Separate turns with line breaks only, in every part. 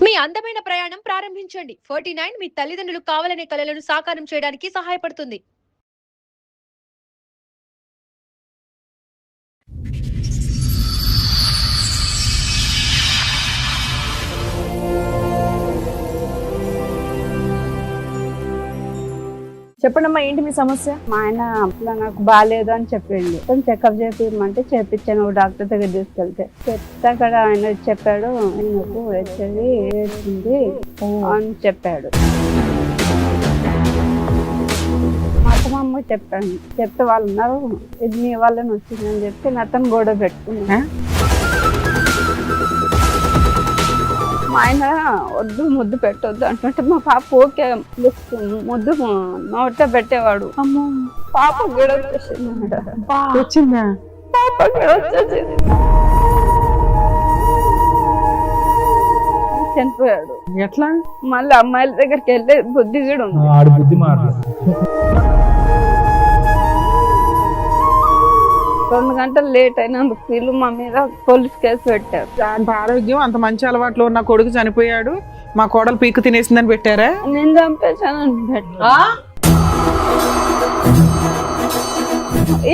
మీ అందమైన ప్రయాణం ప్రారంభించండి. 49 మీ తల్లిదండ్రులు కావాలనే కలలను సాకారం చేయడానికి సహాయపడుతుంది.
చెప్పండమ్మా, ఏంటి మీ సమస్య?
మా ఆయన అట్లా నాకు బాగాలేదు అని చెప్పిండు. చెకప్ చేపిమంటే చేపించాను డాక్టర్ దగ్గర తీసుకెళ్తే. చెప్తే అక్కడ ఆయన చెప్పాడు, నాకు హెచ్ఐవి ఏడ్చింది అని చెప్పాడు. మా అమ్మ చెప్పాను, చెప్తే వాళ్ళు ఉన్నారు, ఇది నీ వాళ్ళని వచ్చిందని చెప్పి నాతను గొడవ పెట్టుకున్నా. మా ఆయన వద్దు ముద్దు పెట్టొద్దు అంటుంటే మా పాప ఓకే ముద్దు నోట పెట్టేవాడు.
అమ్మో,
పాప కూడా
వచ్చిందా?
పాప కూడా వచ్చేసింది. చనిపోయాడు.
ఎట్లా?
మళ్ళీ అమ్మాయిల దగ్గరికి వెళ్ళే బుద్ధి కూడా ఉంది. 2 గంటలు లేట్ అయినందుకు వీళ్ళు మా మీద పోలీస్ కేసు పెట్టారు.
అంత ఆరోగ్యం, అంత మంచి అలవాట్లు ఉన్న కొడుకు చనిపోయాడు, మా కోడలు పీకు తినేసిందని పెట్టారా?
నేను చంపేశానని పెట్టా.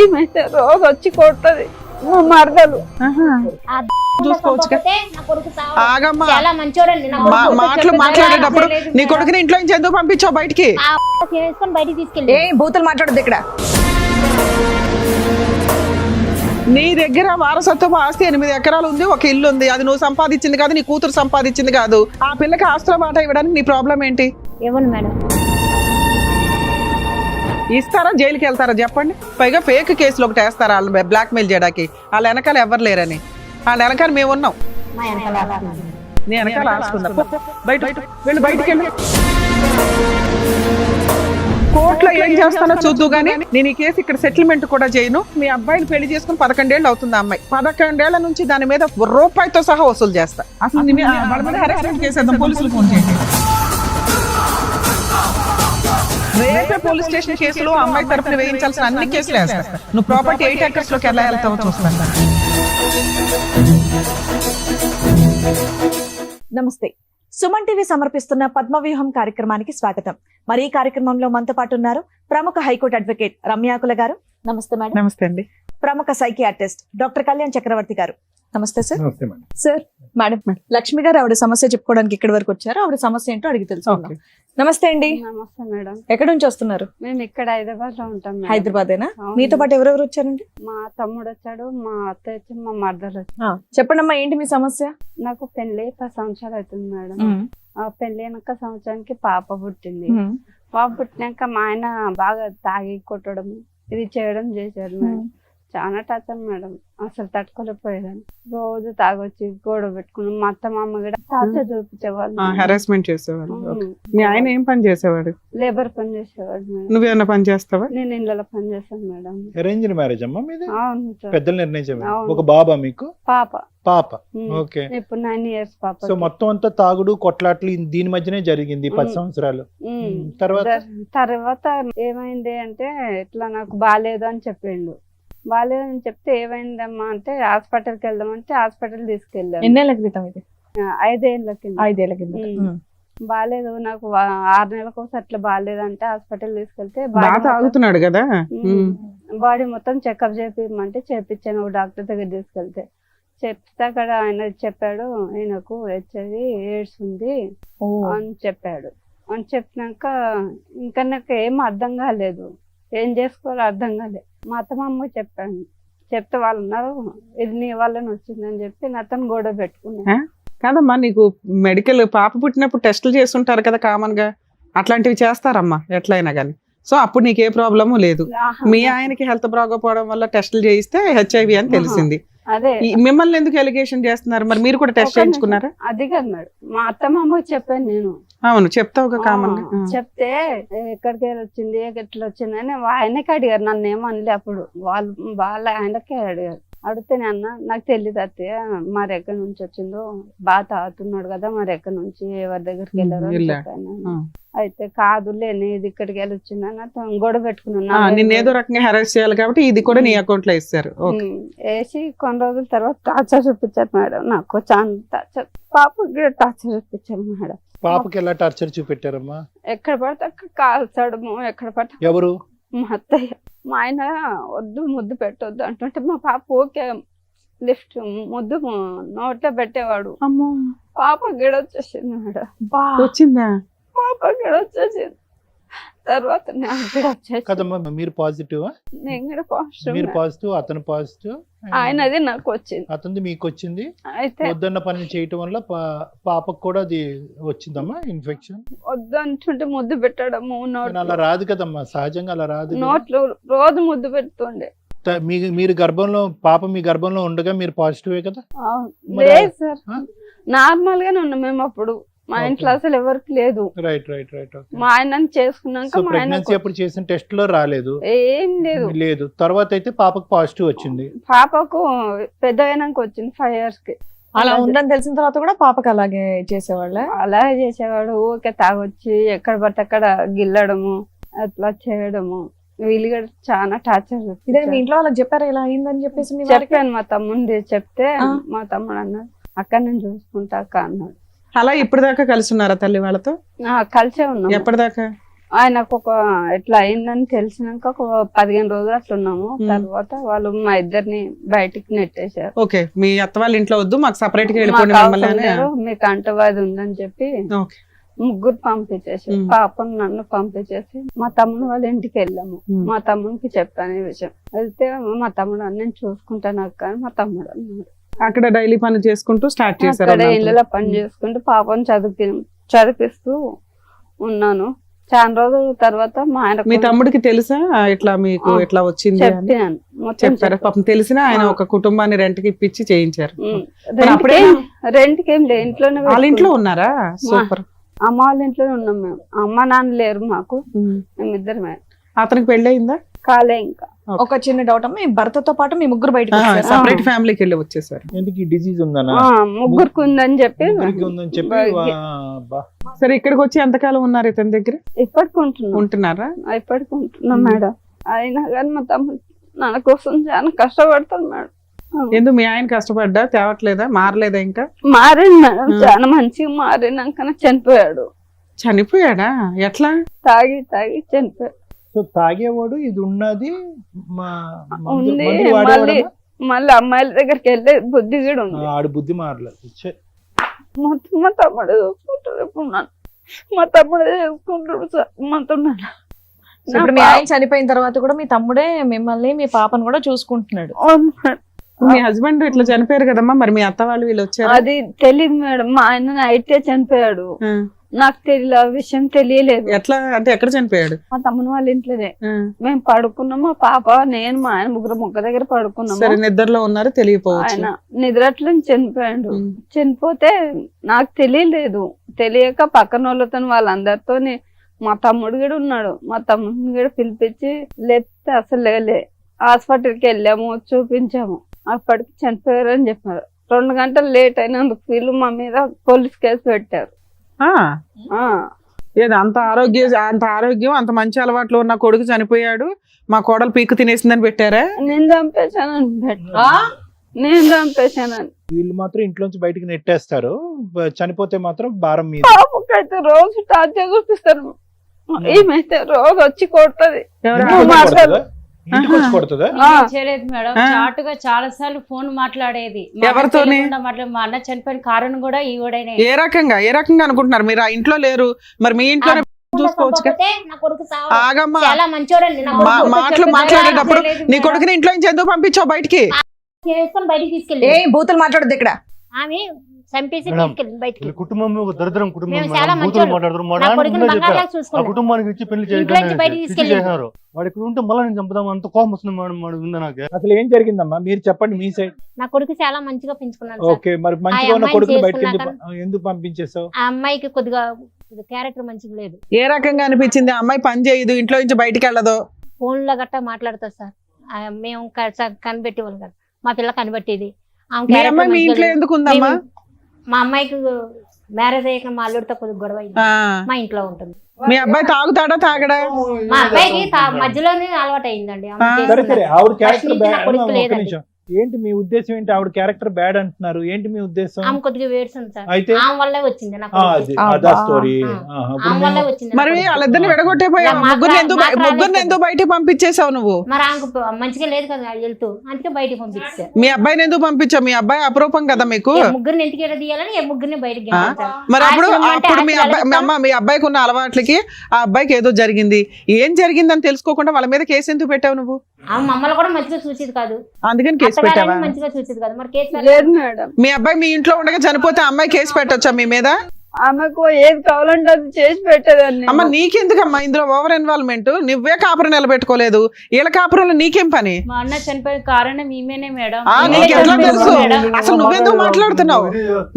ఏమైతే రోజు వచ్చి కొట్టది మా మరదలు.
ఆగమ్మా, మాటలు మాట్లాడేటప్పుడు నీ కొడుకుని ఇంట్లో నుంచి ఎందుకు పంపించావు బయటికి?
ఏ బూతులు మాట్లాడద్దు ఇక్కడ.
నీ దగ్గర వారసత్వపు ఆస్తి 8 ఎకరాలు ఉంది, ఒక ఇల్లు ఉంది. అది నువ్వు సంపాదించింది కాదు, నీ కూతురు సంపాదించింది కాదు. ఆ పిల్లకి ఆస్తుల మాట ఇవ్వడానికి నీ ప్రాబ్లం ఏంటి?
ఇవ్వను మేడం.
ఇస్తారా, జైలుకి వెళ్తారా చెప్పండి? పైగా ఫేక్ కేసులు ఒకటి వేస్తారా వాళ్ళు బ్లాక్ మెయిల్ చేయడానికి? వాళ్ళ వెనకాల ఎవరు లేరని. వాళ్ళ వెనకాల మేము ఉన్నాం. నీ వెనకాల ఆసుకుందా? బయట వెళ్ళి, బయటికి వెళ్ళి. కోర్టులో ఏం చేస్తానో చూద్దు గానీ నేను ఈ కేసు ఇక్కడ సెటిల్మెంట్ కూడా చేయను. మీ అబ్బాయిని పెళ్లి చేసుకుని 11 ఏళ్ళు అవుతుంది. అమ్మాయి 11 ఏళ్ల నుంచి దాని మీద రూపాయితో సహా వసూలు చేస్తా. అసలు వాళ్ళ మీద హెరాస్మెంట్ చేసేద్దాం, పోలీసులు ఫోన్ చేయండి. రేపే పోలీస్ స్టేషన్ కేసులో అమ్మాయి తరపున వేయించాల్సిన అన్ని కేసులు వేస్తా. నువ్వు ప్రాపర్టీ 8 acres లోకి ఎలా వెళ్తావో చూస్తాను.
నమస్తే. సుమన్ టీవీ సమర్పిస్తున్న పద్మవ్యూహం కార్యక్రమానికి స్వాగతం. మరి ఈ కార్యక్రమంలో మనతో పాటు ఉన్నారు ప్రముఖ హైకోర్టు అడ్వకేట్ రమ్యాకుల గారు. నమస్తే మేడం.
నమస్తే అండి.
ప్రముఖ సైకియాట్రిస్ట్ డాక్టర్ కళ్యాణ్ చక్రవర్తి గారు. నమస్తే సార్.
సార్,
మేడం, లక్ష్మి గారు ఆవిడ సమస్య చెప్పుకోవడానికి ఇక్కడి వరకు వచ్చారు. ఆవిడ సమస్య ఏంటో అడిగి తెలుసుకుందాం. నమస్తే అండి.
నమస్తే మేడం.
ఎక్కడి నుంచి వస్తున్నారు?
మేము ఇక్కడ హైదరాబాద్ లో ఉంటాం.
హైదరాబాదేనా? మీతో పాటు ఎవరెవరు వచ్చారండి?
మా తమ్ముడు వచ్చాడు, మా అత్త వచ్చి, మా మరదలు వచ్చి.
చెప్పండమ్మా, ఏంటి మీ సమస్య?
నాకు పెళ్లి 10 సంవత్సరాలు అవుతుంది మేడం. ఆ పెళ్లి అయినాక సంవత్సరానికి పాప పుట్టింది. పాప పుట్టినాక మా ఆయన బాగా తాగి కొట్టడం, ఇది చేయడం చేశాడు మేడం. చాలా టార్చర్ మేడం, అసలు తట్టుకోలేకపోయేదాన్ని. రోజు తాగొచ్చి గొడవ పెట్టుకున్నాం. మా అత్త మామ కూడా టార్చర్ చూపించేవాళ్ళు,
హెరాస్మెంట్ చేసేవాళ్ళు. మీ ఆయన ఏం పని చేసేవాడు?
లేబర్ పని చేసేవాడు మేడం.
నువ్వేమన్నా పని చేస్తావా?
నేను ఇళ్ళలో పని చేస్తాను మేడం.
అరేంజ్డ్ మ్యారేజ్ అమ్మా మీది?
అవును సార్.
పెద్దలు నిర్ణయించారు.
అవును.
ఒక బాబా మీకు?
పాప.
పాప. ఓకే.
ఇప్పుడు 9 years పాప.
సో మొత్తం అంతా తాగుడు కొట్లాట్లు దీని మధ్యనే జరిగింది 10 సంవత్సరాలు.
తర్వాత ఏమైంది అంటే, ఇట్లా నాకు బాగాలేదు అని చెప్పిండు. బాగాలేదని చెప్తే ఏమైందమ్మా అంటే హాస్పిటల్కి వెళ్దామంటే హాస్పిటల్ తీసుకెళ్ళాను.
ఎన్నేళ్ల క్రితం ఇది?
5 ఏళ్ల కింద.
5 ఏళ్ల కింద.
బాగాలేదు నాకు 6 నెలలకు ఒకసారి అట్లా బాగాలేదంటే హాస్పిటల్ తీసుకెళ్తే
తాగుతున్నాడు కదా,
బాడీ మొత్తం చెకప్ చేపిమంటే చేపించాను డాక్టర్ దగ్గర తీసుకెళ్తే. చెప్తే అక్కడ ఆయన చెప్పాడు, ఆయనకు హెచ్ఐవి ఎయిడ్స్ ఉంది అని చెప్పాడు. అని చెప్పినాక ఇంకా నాకు ఏం అర్థం కాలేదు, ఏం చేసుకోవాలో అర్థం కాలేదు. మా అత్తమ్మ చెప్పాను, చెప్తే వాళ్ళు ఉన్నారు, ఇది నీ వాళ్ళని వచ్చిందని చెప్పి నాతను గొడవ పెట్టుకున్నా.
కాదమ్మా, నీకు మెడికల్ పాప పుట్టినప్పుడు టెస్టులు చేస్తుంటారు కదా కామన్ గా, అట్లాంటివి చేస్తారమ్మా ఎట్లయినా కానీ. సో అప్పుడు నీకు ఏ ప్రాబ్లము లేదు. మీ ఆయనకి హెల్త్ బాగోపోవడం వల్ల టెస్టులు చేయిస్తే హెచ్ఐవి అని తెలిసింది.
అదే
మిమ్మల్ని ఎందుకు ఎలిగేషన్ చేస్తున్నారు? మరి మీరు కూడా టెస్ట్ చేయించుకున్నారా?
అది కాదు మేడం, మా అత్తమ్మకి చెప్పాను నేను.
అవును, చెప్తావు కామన్.
చెప్తే ఎక్కడికి వచ్చింది, ఎట్లా వచ్చింది అని ఆయనకి అడిగారు, నన్ను ఏమనలే. అప్పుడు వాళ్ళ ఆయనకే అడిగారు. అడిగితేనే అన్న నాకు తెలియదు అత్తయ్య మరి ఎక్కడి నుంచి వచ్చిందో బాగా తాగుతున్నాడు కదా మరి ఎక్కడి నుంచి ఎవరి దగ్గరికి వెళ్ళారో అని
వెళ్ళాడు.
చెప్పాను.
ఆ.
అయితే కాదులే నేను ఇక్కడికి వెళ్ళి వచ్చిందని అతను గొడవ పెట్టుకున్నాను
నిన్ను ఏదో రకంగా హెరాస్ చేయాలి కాబట్టి ఇది కూడా నీ అకౌంట్ లో ఇస్తారు. ఓకే.
వేసి కొన్ని రోజుల తర్వాత టార్చర్ చూపించారు మేడం. నాకు చాలా టార్చర్, పాపకి కూడా టార్చర్ చూపించారు మేడం.
పాపకి ఎలా టార్చర్ చూపెట్టారమ్మా?
ఎక్కడ పడితే అక్కడ కాల్చడము, ఎక్కడ పడితే
ఎవరు?
మా అత్తయ్య. మా ఆయన వద్దు ముద్దు పెట్టొద్దు అంటుంటే మా పాప ఓకే లిఫ్ట్ ముద్దు నోట్లో పెట్టేవాడు.
అమ్మో,
పాప గిడ వచ్చేసింది మేడం.
వచ్చిందా?
పాప గిడ వచ్చేసింది. తర్వాత నాకు గిడ వచ్చేసింది.
కదమ్మా, మీరు పాజిటివ్,
నేను కూడా పాజిటివ్.
మీరు పాజిటివ్, అతను పాజిటివ్,
ఆయనది నాకు వచ్చింది.
అతనిది మీకు వచ్చింది.
అయితే
వద్దన్న పని చేయటం వల్ల పాపకు కూడా అది వచ్చిందమ్మా ఇన్ఫెక్షన్.
వద్దు అంటుంటే ముద్దు పెట్టడము,
అలా రాదు కదమ్మా, సహజంగా అలా రాదు కదా.
నోట్లో రోజు ముద్దు పెడుతుండే.
మీరు గర్భంలో, పాప మీ గర్భంలో ఉండగా మీరు పాజిటివే కదా?
లేదు సార్,
ఆ?
నార్మల్ గానే ఉన్నాం మేము అప్పుడు. మా ఇంట్లో అసలు ఎవరికి లేదు.
Right right right.
మా ఆయన చేసుకున్నాక
సో
మా ఆయన
ప్రెగ్నెన్సీ అప్పుడు చేసిన టెస్ట్ లో రాలేదు?
ఏం లేదు.
లేదు. తర్వాత అయితే పాపకు పాజిటివ్ వచ్చింది.
పాపకు పెద్ద అయినాక వచ్చింది 5 years కి.
అలా ఉందని తెలిసిన తర్వాత కూడా పాపకి అలాగే చేసేవాళ్ళ.
అలాగే చేసేవాడు. ఊరికే తాగొచ్చి ఎక్కడ పడితే అక్కడ గిల్లడము, అట్లా చేయడము. వీళ్ళు కూడా చాలా టార్చర్.
ఇదే మీ ఇంట్లో వాళ్ళకి చెప్పారా ఇలా అయిందని చెప్పేసి? మీ వారికి
చెప్పాను మా తమ్ముడి చెప్తే మా తమ్ముడు అన్నాడు అక్కడ నేను చూసుకుంటా అక్క అన్నాడు.
అలా ఇప్పటిదాకా కలిసి ఉన్నారా తల్లి వాళ్ళతో?
కలిసే ఉన్నాం.
ఎప్పటిదాకా?
ఆయనకు ఒక ఎట్లా అయిందని తెలిసినాక ఒక 15 రోజులు అట్లా ఉన్నాము. తర్వాత వాళ్ళు మా ఇద్దరిని బయటికి నెట్టేశారు.
ఓకే, మీ అత్త వాళ్ళ ఇంట్లో వద్దు, మాకు సపరేట్ గా
మాకు
వెళ్ళిపోండి మమ్మల్ని
అవసరం
అని.
లేదు, మీకు అంటవాది ఉందని చెప్పి
ఓకే.
ముగ్గురు పంపించేసి పాపను నన్ను పంపించేసి మా తమ్ముడు వాళ్ళ ఇంటికి వెళ్ళాము. మా తమ్ముడికి చెప్పాను ఈ విషయం. వెళ్తే మా తమ్ముడు నేను చూసుకుంటాను అక్క అని మా తమ్ముడు అన్నాడు.
అక్కడ డైలీ పని చేసుకుంటూ స్టార్ట్ చేశారు.
అక్కడ ఇళ్ళలో పని చేసుకుంటూ పాపను చదివిస్తూ ఉన్నాను. చాలా రోజుల తర్వాత మా ఆయన
మీ తమ్ముడికి తెలుసా ఇట్లా మీకు ఇట్లా వచ్చింది అని?
చెప్పాను మొత్తం
చెప్పారా? పాపం తెలిసినా ఆయన ఒక కుటుంబాన్ని రెంట్ కి ఇప్పించి చేయించారు.
రెంట్కి ఏం లేదు, ఇంట్లోనే
వాళ్ళ ఇంట్లో ఉన్నారా? సూపర్.
అమ్మ వాళ్ళ ఇంట్లోనే ఉన్నాం మేము. అమ్మ నాన్న లేరు మాకు, మేమిద్దరమే.
అతనికి పెళ్లి అయిందా?
కాలే ఇంకా.
ఒక చిన్న డౌట్ అమ్మా, మీ భర్తతో పాటు మీ ముగ్గురు బయటకు వచ్చారా?
సపరేట్ ఫ్యామిలీకి వెళ్ళి వచ్చేసారు.
ఎందుకు ఈ డిసీజ్ ఉందనా?
ముగ్గురికి ఉందని చెప్పి
ఉందని చెప్పి
సరే, ఇక్కడికి వచ్చి ఎంతకాలం ఉన్నారు ఇతని దగ్గర?
ఇప్పటికి ఉంటున్నాం.
ఉంటున్నారా?
ఇప్పటికి ఉంటున్నాం మేడం. అయినా కానీ మా తమ్ముడు నా కోసం చాలా కష్టపడతాడు మేడం.
ఎందుకు మీ ఆయన కష్టపడ్డా తేవట్లేదా? మారలేదా? ఇంకా
మారింది మేడం, చాలా మంచిగా మారినాక చనిపోయాడు.
చనిపోయాడా? ఎట్లా?
తాగి చనిపోయాడు.
సో తాగేవాడు, ఇది ఉన్నది
ఉంది. మళ్ళీ అమ్మాయిల దగ్గరికి వెళ్ళే బుద్ధి కూడా ఉంది.
ఆడు బుద్ధి మారలేదు.
మొత్తం మా తమ్ముడు చూసుకుంటాడు. ఇప్పుడు మా తమ్ముడు చూసుకుంటాడు సార్ మొత్తం.
ఇప్పుడు మీ ఆయన చనిపోయిన తర్వాత కూడా మీ తమ్ముడే మిమ్మల్ని మీ పాపను కూడా చూసుకుంటున్నాడు.
మీ హస్బెండ్ ఇట్లా చనిపోయారు కదమ్మా, మరి మీ అత్త వాళ్ళు వీళ్ళు వచ్చారు?
అది తెలియదు మేడం. మా ఆయన నైటే చనిపోయాడు. నాకు తెలియదు, ఆ విషయం తెలియలేదు.
ఎట్లా అంటే ఎక్కడ చనిపోయాడు?
మా తమ్ముని వాళ్ళ ఇంట్లోనే. మేము పడుకున్నాము, మా పాప నేను మా ఆయన ముగ్గురు మొక్క దగ్గర పడుకున్నాము.
సరే, నిద్రలో ఉన్నారు, తెలియపోవచ్చు.
ఆయన నిద్రట్లో చనిపోయాడు. చనిపోతే నాకు తెలియలేదు. తెలియక పక్కన వాళ్ళతో వాళ్ళందరితో మా తమ్ముడు కూడా ఉన్నాడు. మా తమ్ముడిని కూడా పిలిపించి లేపితే అసలు లేలే. హాస్పిటల్కి వెళ్ళాము, చూపించాము. అప్పటికి చనిపోయారు అని చెప్పారు. 2 గంటలు లేట్ అయినందుకు వీళ్ళు మా మీద పోలీస్ కేసు పెట్టారు.
ఏదో అంత ఆరోగ్యం అంత మంచి అలవాట్లు ఉన్న కొడుకు చనిపోయాడు, మా కోడలు పీకు తినేసిందని పెట్టారా?
నేను చంపేశానని.
వీళ్ళు మాత్రం ఇంట్లోంచి బయటికి నెట్టేస్తారు, చనిపోతే మాత్రం భారం మీద.
పాపకైతే రోజు టార్చర్ చూపిస్తారు. ఏమైతే రోజు వచ్చి కొడుతుంది.
ఇంటికి వచ్చి కొడుతుందా?
చేయలేదు మేడం. చాటుగా చాలా సార్లు ఫోన్ మాట్లాడేది.
ఎవరితోని?
మా అన్న చనిపోయిన కారణం కూడా ఈవిడనే.
ఏ రకంగా అనుకుంటున్నారు? మీరు ఆ ఇంట్లో లేరు, మరి మీ ఇంట్లోనే చూసుకోవచ్చు. ఆగమ్మా, మాటలు మాట్లాడేటప్పుడు నీ కొడుకుని ఇంట్లో నుంచి ఎందుకు పంపించావు బయటికి?
బయటికి తీసుకెళ్ళి
ఏ బూతులు మాట్లాడద్దు ఇక్కడ.
ఆమె చంపేసి తీసుకెళ్ళి బయటికి.
కుటుంబం ఒక దరిద్రం కుటుంబం.
మేము చాలా మంచోళ్ళు. నా కొడుకుని బంగారులా చూసుకున్నాం.
కుటుంబానికి ఇచ్చి పెళ్లి చేశారు. వాడు ఇక్కడ ఉంటే మళ్ళీ నేను చంపుదాం అంత కోపం వస్తుంది మేడం ఉంది నాకు.
అసలు ఏం జరిగిందమ్మా మీరు చెప్పండి మీ సైడ్.
నా కొడుకు చాలా మంచిగా పెంచుకున్నాను.
ఓకే, మరి మంచిగా ఉన్న కొడుకు బయటకి ఎందుకు పంపించేసావు?
ఆ అమ్మాయికి కొద్దిగా క్యారెక్టర్ మంచిగా లేదు.
ఏ రకంగా అనిపించింది? అమ్మాయి పని చేయదు, ఇంట్లో నుంచి బయటికి వెళ్ళదు,
ఫోన్ లో గట్టా మాట్లాడతారు సార్. మేము కనిపెట్టి వాళ్ళు కదా మా పిల్ల కనిపెట్టేది ఆమె
మీ
character
అమ్మాయి మీ
మంచిగా
ఇంట్లో
లేదు.
ఎందుకు ఉందమ్మా?
మా అమ్మాయికి మ్యారేజ్ అయ్యాక మా అల్లుడితో కొద్దిగా గొడవ అయింది.
ఆ,
మా ఇంట్లో ఉంటుంది.
మీ అబ్బాయి తాగుతాడా తాగడా?
మా అబ్బాయికి మధ్యలోనే అలవాటు అయిందండి. ఆమె
ఆ.
సరే సరే
చేసుకున్నది.
ఆవిడ క్యారెక్టర్
పరిస్థితి నా
బ్యాడ్
కొడుకు లేదండి.
ఏంటి మీ ఉద్దేశం ఏంటి? ఆవిడ క్యారెక్టర్ బ్యాడ్ అంటున్నారు, ఏంటి మీ ఉద్దేశం?
ఆమె కొద్దిగా వేడుస్తుంది సార్.
అయితే
ఆమె వల్లే వచ్చింది నాకు.
అదా స్టోరీ.
ఆమె వల్లే వచ్చింది.
మరి
నాకు.
వాళ్ళిద్దరిని విడగొట్టేపోయావు.
మాకు
ముగ్గురిని ఎందుకు బయటికి పంపించేసావు నువ్వు?
మరి ఆమెకు మంచిగా లేదు కదా వెళ్తూ, అందుకే బయటకు పంపిస్తే.
మీ అబ్బాయిని ఎందుకు పంపించావు? మీ అబ్బాయి అపరూపం కదా మీకు.
ముగ్గురిని ఇంటికి తీయాలని ముగ్గురిని బయటకి
ఆ?
పంపించారు.
మరి అప్పుడు
ఆశ్రమం అంటే
అప్పుడు మీ అబ్బాయి
ఆశ్రమాలు
మీ అబ్బాయికి ఉన్న అలవాట్లకి ఆ అబ్బాయికి ఏదో జరిగింది. ఏం జరిగిందని తెలుసుకోకుండా వాళ్ళ మీద కేసు ఎందుకు పెట్టావు నువ్వు?
ఆమె మమ్మల్ని కూడా మంచిగా చూసేది కాదు.
అందుకని కేసు పెట్టావా?
అత్తగారని మంచిగా చూసేది కాదు. మరి కేసు
లేదు మేడం,
మీ అబ్బాయి మీ ఇంట్లో ఉండగా చనిపోతే ఆ అమ్మాయి కేసు పెట్టొచ్చా మీ మీద?
ఆమెకు ఏది కావాలంటే అది చేసి పెట్టేదాన్ని.
అమ్మ నీకెందుకమ్మా ఇందులో ఓవర్ ఇన్వాల్వ్మెంట్? నువ్వే కాపురం నిలబెట్టుకోలేదు, వీళ్ళ కాపురంలో నీకేం పని?
మా అన్న చనిపోయిన కారణం ఈమెనే మేడం.
ఆ,
ఈమెనే
నీకు ఎట్లా
చనిపోయింది
తెలుసు?
మేడం.
అసలు నువ్వెందుకు మాట్లాడుతున్నావు?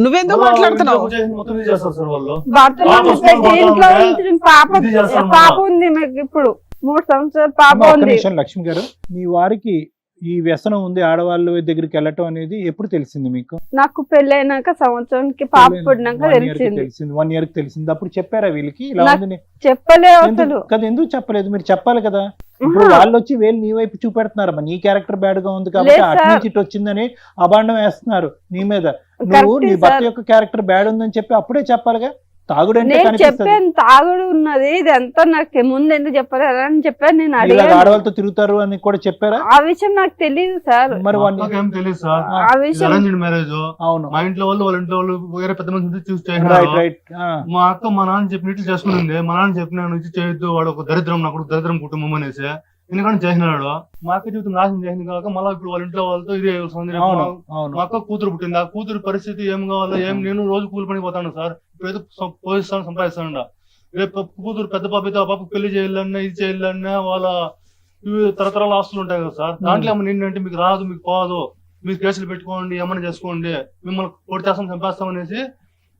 నువ్వెందుకు మాట్లాడుతున్నావు?
మొత్తం ఇది చేస్తారు సార్ వాళ్ళు.
భర్తలో
పాప
పెట్టి
వస్తుంది,
ఇంట్లో
పోతా
ఉంచిన పాప
ఇది చేస్తాం
పాప
మళ్ళా.
ఉంది మీకు ఇప్పుడు 3 సంవత్సరాల పాప
ఒక్క
ఉంది.
నిమిషం లక్ష్మి గారు, మీ వారికి ఈ వ్యసనం ఉంది ఆడవాళ్ళ దగ్గరికి వెళ్ళటం అనేది ఎప్పుడు తెలిసింది మీకు?
నాకు పెళ్ళైనాక సంవత్సరానికి పాప పుట్టినాక
1 year కి
తెలిసింది.
తెలిసింది. 1 year కి తెలిసింది. అప్పుడు చెప్పారా వీళ్ళకి ఇలా
నాకు
ఉందని?
చెప్పలే అసలు.
ఎందుకు చెప్పలేదు? మీరు చెప్పాలి కదా. ఇప్పుడు వాళ్ళు వచ్చి వేలు నీ వైపు చూపెడుతున్నారమ్మా, నీ క్యారెక్టర్ బ్యాడ్ గా ఉంది కాబట్టి
లేదు
అటు
సార్.
నుంచి ఇటు వచ్చిందని అబాండం వేస్తున్నారు నీ మీద. నువ్వు
కరెక్టే
నీ భర్త
సార్.
యొక్క క్యారెక్టర్ బ్యాడ్ ఉందని చెప్పి అప్పుడే చెప్పాలిగా. తాగుడంటే
నేను
కనిపిస్తుంది.
చెప్పాను తాగుడు ఉన్నది ఇదంతా నాకు ముందు ఎందుకు చెప్పలేదు అని చెప్పాను. నేను
ఇలా
అడిగాను.
ఆడవాళ్ళతో తిరుగుతారు అని కూడా చెప్పారా?
ఆ విషయం నాకు తెలియదు సార్.
మరి
మా అక్కకి ఏం తెలియదు సార్.
ఆ విషయం
అరేంజ్డ్ మ్యారేజ్.
అవును,
మా ఇంట్లో వాళ్ళు వాళ్ళ ఇంట్లో వాళ్ళు వేరే పెద్ద మంది చూసి
రైట్
చేసినారు.
రైట్.
మా అక్క మా నాన్న చెప్పినట్లు చేసుకునింది. మా నాన్న చెప్పిన నుంచి చేయొద్దు, వాడు ఒక దరిద్రం, నా కొడుకు దరిద్రం కుటుంబం అనేసి ఎందుకంటే చేసినాడు. మా అక్క జీవితం నాశనం చేసింది కాక మళ్ళీ ఇప్పుడు వాళ్ళ ఇంట్లో వాళ్ళతో ఇదే వస్తుంది.
అవును అవును.
మా అక్క కూతురు పుట్టింది. ఆ కూతురు పరిస్థితి ఏం కావాలో ఏం, నేను రోజు కూలి పని పోతాను సార్. ఇప్పుడు ఏదో పోయిస్తాను సంపాదిస్తాను. రేపు కూతురు పెద్ద పాప అయితే ఆ పాప పెళ్లి చేయాలన్నా ఇది చేయాలన్నా వాళ్ళ తరతరాల ఆస్తులు ఉంటాయి కదా సార్. దాంట్లో ఏమన్నా ఏంటంటే మీకు రాదు, మీకు పోదు, మీరు కేసులు పెట్టుకోండి, ఏమన్నా చేసుకోండి, మిమ్మల్ని కొట్టి చేస్తాం చంపేస్తాం అనేసి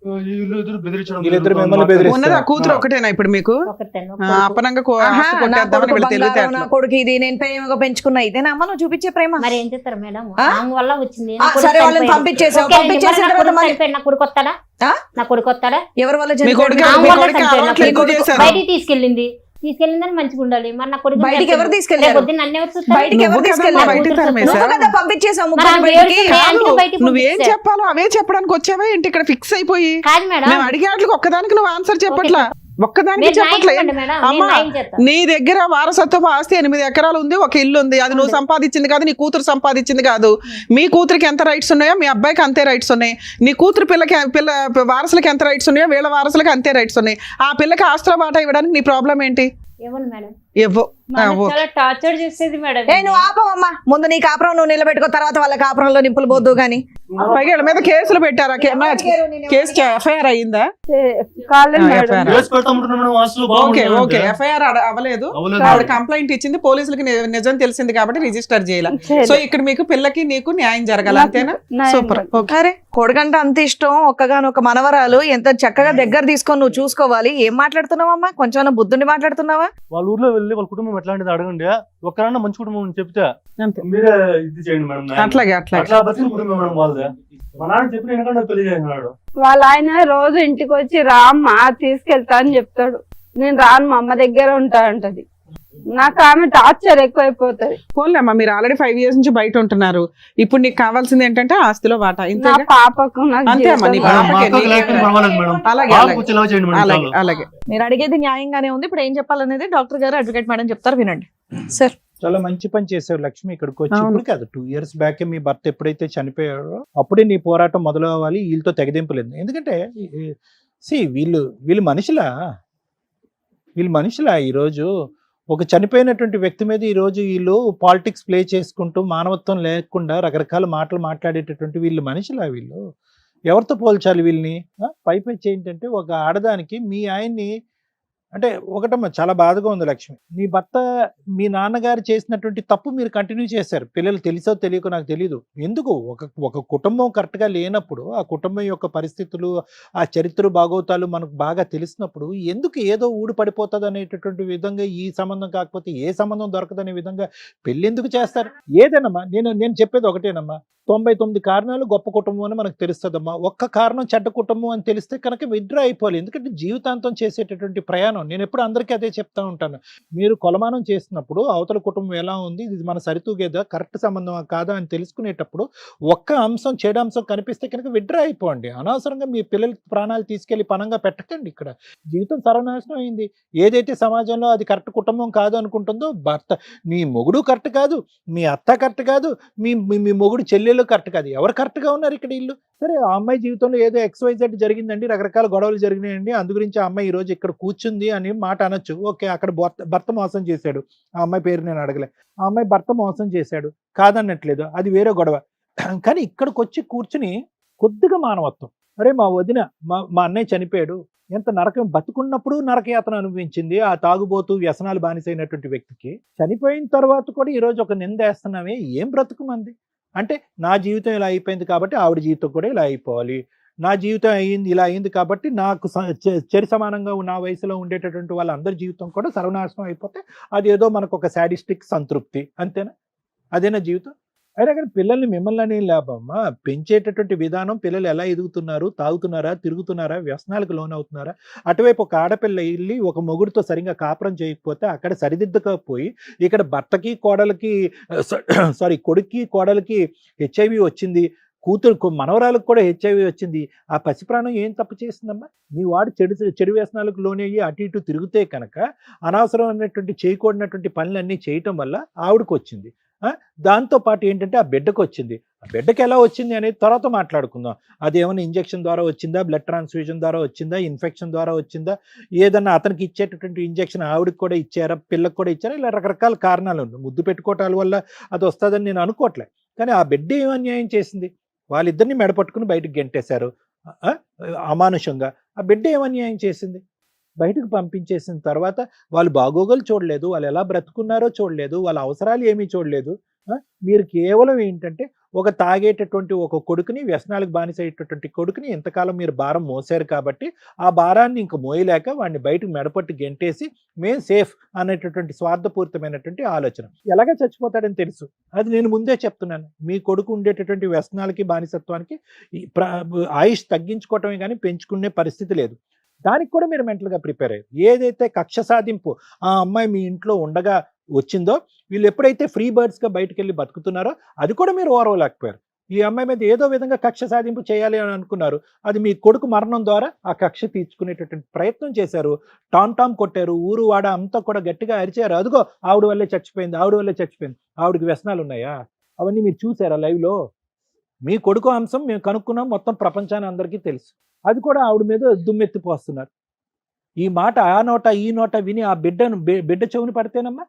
వీళ్ళిద్దరు బెదిరించడం.
వీళ్ళిద్దరు మిమ్మల్ని బెదిరిస్తారు.
ఉన్నది ఆ కూతురు ఒకటేనా ఇప్పుడు మీకు?
ఒకటేను,
ఆ,
కొడుకు.
అపనంగా
ఆహా,
ఆస్తి
నా
కొట్టేద్దామని
కొడుకు
వీళ్ళ
బంగారం, నా
తెలివితేటలు.
కొడుకు ఇది నేను ప్రేమగా పెంచుకున్నా ఇదేనా అమ్మ నువ్వు చూపించే ప్రేమ?
మరి ఏం చేస్తారు మేడం?
ఆ?
ఆమె వల్ల వచ్చింది.
ఆ,
నా కొడుకు
సరే వాళ్ళని
చనిపోయాడు.
పంపించేసావు.
ఓకే అండి,
పంపించేసిన
మరి నా
తర్వాత
కొడుకు
మళ్ళీ-
చనిపోయాడు. నా కొడుకు వస్తాడా?
ఆ?
నా కొడుకు వస్తాడా?
ఎవరి వల్ల
మీ
చనిపోయాడు?
కొడుకు
ఆమె
మీ
వల్ల
కొడుకు
చనిపోయాడు.
అలవాట్లు ఎక్కువ చేశారు.
బయటికి తీసుకెళ్ళిందని మంచిగా ఉండాలి. మరి నా కొడుకు
బయటికి ఎవరు తీసుకెళ్లారు?
రేపు పొద్దున్న నన్ను ఎవరు చూస్తారు?
బయటికి ఎవరు
నువ్వు కదా
తీసుకెళ్లారు?
బయటికి
కూతురు
తరిమేశావు.
నువ్వు కదా పంపించేసావు
మరి
ముగ్గురిని
ఆమె
బయటికి.
ఏడుస్తుంది, అందుకే బయటికి
నువ్వేం
పంపిస్తారు.
చెప్పాలో అవే చెప్పడానికి వచ్చావా ఏంటి ఇక్కడ ఫిక్స్ అయిపోయి?
కాదు మేడం,
మేము అడిగే వాటికి ఒక్కదానికి నువ్వు ఆన్సర్ చెప్పట్లా, ఒక్కదానికి
మీరు న్యాయం
చెప్పట్లే.
చెప్పండి మేడం, నేను
అమ్మా
న్యాయం చేస్తాను.
నీ దగ్గర వారసత్వ ఆస్తి 8 ఎకరాలు ఉంది, ఒక ఇల్లు ఉంది. అది నువ్వు సంపాదించింది కాదు, నీ కూతురు సంపాదించింది కాదు. మీ కూతురికి ఎంత రైట్స్ ఉన్నాయో మీ అబ్బాయికి అంతే రైట్స్ ఉన్నాయి. నీ కూతురు పిల్ల వారసులకి ఎంత రైట్స్ ఉన్నాయో వీళ్ళ వారసులకి అంతే రైట్స్ ఉన్నాయి. ఆ పిల్లకి ఆస్తుల వాటా ఇవ్వడానికి నీ ప్రాబ్లం ఏంటి?
ఇవ్వను మేడం.
ఇవ్వు.
మనకు చాలా టార్చర్ చేసేది మేడం.
ఏ నువ్వు ఆపవమ్మా, ముందు నీ కాపురం నువ్వు నిలబెట్టుకో, తర్వాత వాళ్ళ కాపురంలో నింపులు పోద్దు గాని.
పైగా వీళ్ళ మీద కేసులు పెట్టారా? కేసు ఎఫ్ఐఆర్ అయ్యిందా?
కాలేదు
ఆ,
మేడం.
FIR.
కేసు పెడతామంటున్నాం మేడం, ఆస్తులు
ఓకే ఓకే,
బాగుంటాయంటే.
ఎఫ్ఐఆర్ అవ్వలేదు.
అవ్వలేదు.
ఆవిడ కంప్లైంట్ ఇచ్చింది, పోలీసులకి నిజం తెలిసింది కాబట్టి రిజిస్టర్ చేయాలి. సో ఇక్కడ మీకు పిల్లకి నీకు న్యాయం జరగాలి, అంతేనా? సూపర్. ఓకే.
అరే కొడుకంటే అంత ఇష్టం, ఒక్కగానొక్క మనవరాలు, ఎంత చక్కగా దగ్గర తీసుకొని నువ్వు చూసుకోవాలి. ఏం మాట్లాడుతున్నావమ్మా? కొంచెం బుద్ధుండి మాట్లాడుతున్నావా?
వాళ్ళ ఊర్లో వెళ్ళి వాళ్ళ కుటుంబం ఎట్లాంటిది అడగండి. ఒక్కరన్నా మంచి కుటుంబం అని చెప్తే
అంతే.
మీరే ఇది చేయండి మేడం.
అట్లాగే అట్లాగే.
అట్లా బతికిన కుటుంబం మేడం వాళ్ళదే. మా నాన్న చెప్పిన ఎందుకంటే పెళ్లి చేసినాడు.
వాళ్ళ ఆయన రోజు ఇంటికి వచ్చి రామ్మా తీసుకెళ్తా అని చెప్తాడు. నేను రాను, మా అమ్మ దగ్గర ఉంటా అంటది. నాకు ఆమె టార్చర్ ఎక్కువైపోతది.
పోన్లే అమ్మా, మీరు ఆల్రెడీ 5 years నుంచి బయట ఉంటున్నారు. ఇప్పుడు నీకు కావాల్సింది ఏంటంటే ఆస్తిలో వాటా.
నా
ఇంతేగా?
పాపకు నాకు
అంతే అమ్మా, నీ
జీవితం
మా
పాపకి
అక్కకి లేకపోతే పర్వాలేదు మేడం.
అలాగే
బాబుకు
అలాగే
వచ్చేలా చేయండి మేడం.
అలాగే
చాలు.
అలాగే.
మీరు అడిగేది న్యాయంగానే ఉంది. ఇప్పుడు ఏం చెప్పాలనేది డాక్టర్ గారు, అడ్వకేట్ మేడం చెప్తారు, వినండి సార్.
చాలా మంచి పని చేసావు లక్ష్మి. ఇక్కడికి వచ్చి
అవును.
ఇప్పుడు కాదు, 2 years బ్యాక్ మీ భర్త ఎప్పుడైతే చనిపోయాడో అప్పుడే నీ పోరాటం మొదలు అవ్వాలి. వీళ్ళతో తెగదింపలేదు. ఎందుకంటే వీళ్ళు మనుషులా ఈరోజు ఒక చనిపోయినటువంటి వ్యక్తి మీద ఈరోజు వీళ్ళు పాలిటిక్స్ ప్లే చేసుకుంటూ మానవత్వం లేకుండా రకరకాల మాటలు మాట్లాడేటటువంటి వీళ్ళు మనుషులా? వీళ్ళు ఎవరితో పోల్చాలి వీళ్ళని? పైపెచ్చి ఏంటంటే ఒక ఆడదానికి మీ ఆయన్ని అంటే ఒకటమ్మా చాలా బాధగా ఉంది లక్ష్మి. నీ భర్త మీ నాన్నగారు చేసినటువంటి తప్పు మీరు కంటిన్యూ చేశారు. పిల్లలు తెలుసో తెలియకో నాకు తెలీదు. ఎందుకు ఒక కుటుంబం కరెక్ట్‌గా లేనప్పుడు, ఆ కుటుంబం యొక్క పరిస్థితులు, ఆ చరిత్ర బాగోతాలు మనకు బాగా తెలిసినప్పుడు ఎందుకు ఏదో ఊడి పడిపోతదనేటటువంటి విధంగా ఈ సంబంధం కాకపోతే ఏ సంబంధం దొరకదనే విధంగా పెళ్ళెందుకు చేస్తారు? ఏదేనమ్మా నేను చెప్పేది ఒకటేనమ్మా. 99 కారణాలు గొప్ప కుటుంబం అని మనకు తెలుస్తదమ్మా. ఒక్క కారణం చెడ్డ కుటుంబం అని తెలిస్తే కనుక విత్‌డ్రా అయిపోవాలి. ఎందుకంటే జీవితాంతం చేసేటటువంటి ప్రయాణం నేనెప్పుడు అందరికీ అదే చెప్తా ఉంటాను. మీరు కొలమానం చేసినప్పుడు అవతల కుటుంబం ఎలా ఉంది, ఇది మన సరితూగేదా, కరెక్ట్ సంబంధమా కాదా అని తెలుసుకునేటప్పుడు ఒక్క అంశం చెడు అంశం కనిపిస్తే కనుక విత్‌డ్రా అయిపోండి. అనవసరంగా మీ పిల్లల ప్రాణాలు తీసుకెళ్ళి పణంగా పెట్టకండి. ఇక్కడ జీవితం సర్వనాశనం అయింది. ఏదైతే సమాజంలో అది కరెక్ట్ కుటుంబం కాదు అనుకుంటుందో భర్త, నీ మొగుడు కరెక్ట్ కాదు, మీ అత్త కరెక్ట్ కాదు, మీ మీ మొగుడు చెల్లెలు కరెక్ట్ కాదు. ఎవరు కరెక్ట్‌గా ఉన్నారు ఇక్కడ ఈళ్ళు? సరే ఆ అమ్మాయి జీవితంలో ఏదో XYZ జరిగిందండి, రకరకాల గొడవలు జరిగినాయండి, అందు గురించి ఆ అమ్మాయి ఈరోజు ఇక్కడ కూర్చుంది అని మాట అనొచ్చు. ఓకే, అక్కడ భర్త మోసం చేశాడు. ఆ అమ్మాయి పేరు నేను అడగలే. ఆ అమ్మాయి భర్త మోసం చేశాడు, కాదనట్లేదు, అది వేరే గొడవ. కానీ ఇక్కడికొచ్చి కూర్చుని కొద్దిగా మానవత్వం, అరే మా వదిన మా అన్నయ్య చనిపోయాడు, ఎంత నరకం, బతుకున్నప్పుడు నరకయాతన అనుభవించింది ఆ తాగుబోతూ వ్యసనాలు బానిసైనటువంటి వ్యక్తికి, చనిపోయిన తర్వాత కూడా ఈరోజు ఒక నిందేస్తున్నామే, ఏం బ్రతుకు మంది? అంటే నా జీవితం ఇలా అయిపోయింది కాబట్టి ఆవిడ జీవితం కూడా ఇలా అయిపోవాలి, నా జీవితం ఇలా అయింది కాబట్టి నాకు చెరి సమానంగా నా వయసులో ఉండేటటువంటి వాళ్ళందరి జీవితం కూడా సర్వనాశనం అయిపోతే అదేదో మనకు ఒక సాడిస్టిక్ సంతృప్తి, అంతేనా? అదేనా జీవితం? అయినా కానీ పిల్లల్ని మిమ్మల్ని లాభమ్మా, పెంచేటటువంటి విధానం, పిల్లలు ఎలా ఎదుగుతున్నారు, తాగుతున్నారా, తిరుగుతున్నారా, వ్యసనాలకు లోనవుతున్నారా? అటువైపు ఒక ఆడపిల్ల వెళ్ళి ఒక మొగుడితో సరిగ్గా కాపురం చేయకపోతే అక్కడ సరిదిద్దకపోయి ఇక్కడ భర్తకి కోడలికి కొడుక్కి కోడలికి HIV వచ్చింది, కూతురు మనవరాలకు కూడా HIV వచ్చింది. ఆ పసిప్రాణం ఏం తప్పు చేసిందమ్మా? మీ వాడు చెడు వ్యసనాలకు లోనయ్యి అటు ఇటు తిరిగితే కనుక అనవసరమైనటువంటి చేయకూడనటువంటి పనులన్నీ చేయటం వల్ల ఆవిడకు వచ్చింది. దాంతో పాటు ఏంటంటే ఆ బిడ్డకు వచ్చింది. ఆ బిడ్డకి ఎలా వచ్చింది అనేది తర్వాత మాట్లాడుకుందాం. అది ఏమైనా ఇంజెక్షన్ ద్వారా వచ్చిందా, బ్లడ్ ట్రాన్స్ఫ్యూజన్ ద్వారా వచ్చిందా, ఇన్ఫెక్షన్ ద్వారా వచ్చిందా, ఏదన్నా అతనికి ఇచ్చేటటువంటి ఇంజెక్షన్ ఆవిడకి కూడా ఇచ్చారా, పిల్లకి కూడా ఇచ్చారా, ఇలా రకరకాల కారణాలు ఉన్నాయి. ముద్దు పెట్టుకోవటాల వల్ల అది వస్తుందని నేను అనుకోవట్లే. కానీ ఆ బిడ్డ ఏం అన్యాయం చేసింది? వాళ్ళిద్దరిని మెడపట్టుకుని బయటకు గెంటేశారు అమానుషంగా. ఆ బిడ్డ ఏం అన్యాయం చేసింది? బయటకు పంపించేసిన తర్వాత వాళ్ళు బాగోగులు చూడలేదు, వాళ్ళు ఎలా బ్రతుకున్నారో చూడలేదు, వాళ్ళ అవసరాలు ఏమీ చూడలేదు. మీరు కేవలం ఏంటంటే ఒక తాగేటటువంటి ఒక కొడుకుని, వ్యసనాలకు బానిసయ్యేటటువంటి కొడుకుని ఇంతకాలం మీరు భారం మోసారు కాబట్టి ఆ భారాన్ని ఇంక మోయలేక వాడిని బయటకు మెడపట్టి గెంటేసి మేము సేఫ్ అనేటటువంటి స్వార్థపూరితమైనటువంటి ఆలోచన. ఎలాగ చచ్చిపోతాడని తెలుసు, అది నేను ముందే చెప్తున్నాను. మీ కొడుకు ఉండేటటువంటి వ్యసనాలకి, బానిసత్వానికి ఆయుష్ తగ్గించుకోవటమే కానీ పెంచుకునే పరిస్థితి లేదు. దానికి కూడా మీరు మెంటల్గా ప్రిపేర్ అయ్యారు. ఏదైతే కక్ష సాధింపు ఆ అమ్మాయి మీ ఇంట్లో ఉండగా వచ్చిందో, వీళ్ళు ఎప్పుడైతే ఫ్రీ బర్డ్స్గా బయటకు వెళ్ళి బతుకుతున్నారో అది కూడా మీరు ఓర్వలేకపోయారు. ఈ అమ్మాయి మీద ఏదో విధంగా కక్ష సాధింపు చేయాలి అని అనుకున్నారు. అది మీ కొడుకు మరణం ద్వారా ఆ కక్ష తీర్చుకునేటటువంటి ప్రయత్నం చేశారు. టామ్ కొట్టారు, ఊరు వాడ అంతా కూడా గట్టిగా అరిచారు. అదిగో ఆవిడ వల్లే చచ్చిపోయింది, ఆవిడ వల్లే చచ్చిపోయింది. ఆవిడకి వ్యసనాలు ఉన్నాయా? అవన్నీ మీరు చూసారా లైవ్లో? మీ కొడుకు అంశం మేము కనుక్కున్నాం, మొత్తం ప్రపంచాన్ని అందరికీ తెలుసు. అది కూడా ఆవిడ మీద దుమ్మెత్తిపోస్తున్నారు. ఈ మాట ఆ నోట ఈ నోట విని ఆ బిడ్డ చెవుని పడితేనమ్మా